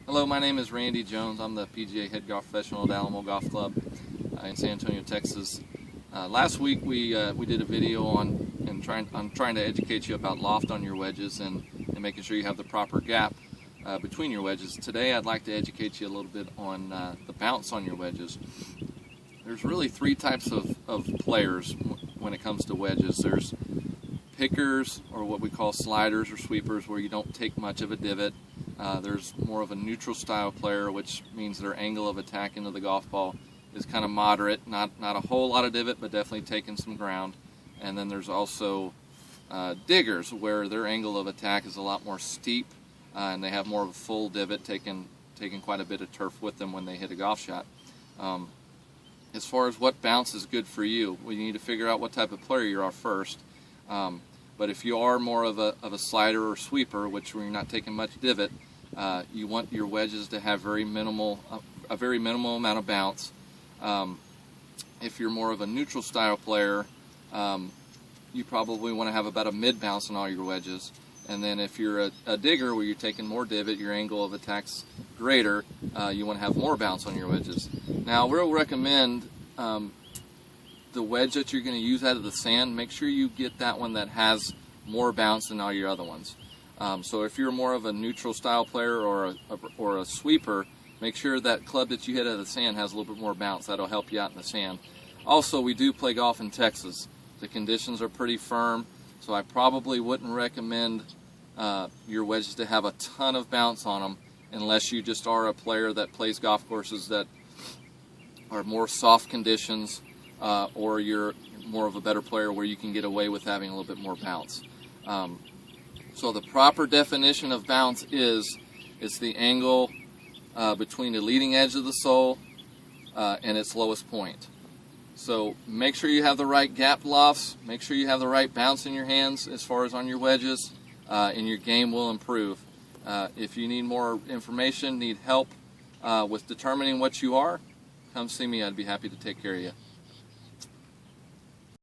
Hello, my name is Randy Jones. I'm the PGA Head Golf Professional at Alamo Golf Club in San Antonio, Texas. Last week we did a video on trying to educate you about loft on your wedges and making sure you have the proper gap between your wedges. Today I'd like to educate you a little bit on the bounce on your wedges. There's really three types of players when it comes to wedges. There's pickers, or what we call sliders or sweepers, where you don't take much of a divot. There's more of a neutral style player, which means their angle of attack into the golf ball is kind of moderate, not a whole lot of divot, but definitely taking some ground. And then there's also diggers, where their angle of attack is a lot more steep, and they have more of a full divot, taking quite a bit of turf with them when they hit a golf shot. As far as what bounce is good for you, we need to figure out what type of player you are first. But if you are more of a slider or sweeper, which where you're not taking much divot, you want your wedges to have a very minimal amount of bounce. If you're more of a neutral style player, you probably want to have about a mid bounce on all your wedges. And then if you're a digger, where you're taking more divot, your angle of attack's greater, you want to have more bounce on your wedges. Now, we'll recommend the wedge that you're going to use out of the sand, make sure you get that one that has more bounce than all your other ones. So if you're more of a neutral style player or a sweeper, make sure that club that you hit out of the sand has a little bit more bounce. That'll help you out in the sand. Also, we do play golf in Texas. The conditions are pretty firm, so I probably wouldn't recommend your wedges to have a ton of bounce on them unless you just are a player that plays golf courses that are more soft conditions, or you're more of a better player where you can get away with having a little bit more bounce. So the proper definition of bounce is it's the angle between the leading edge of the sole and its lowest point. So make sure you have the right gap lofts, make sure you have the right bounce in your hands as far as on your wedges, and your game will improve. If you need more information, need help with determining what you are, come see me. I'd be happy to take care of you.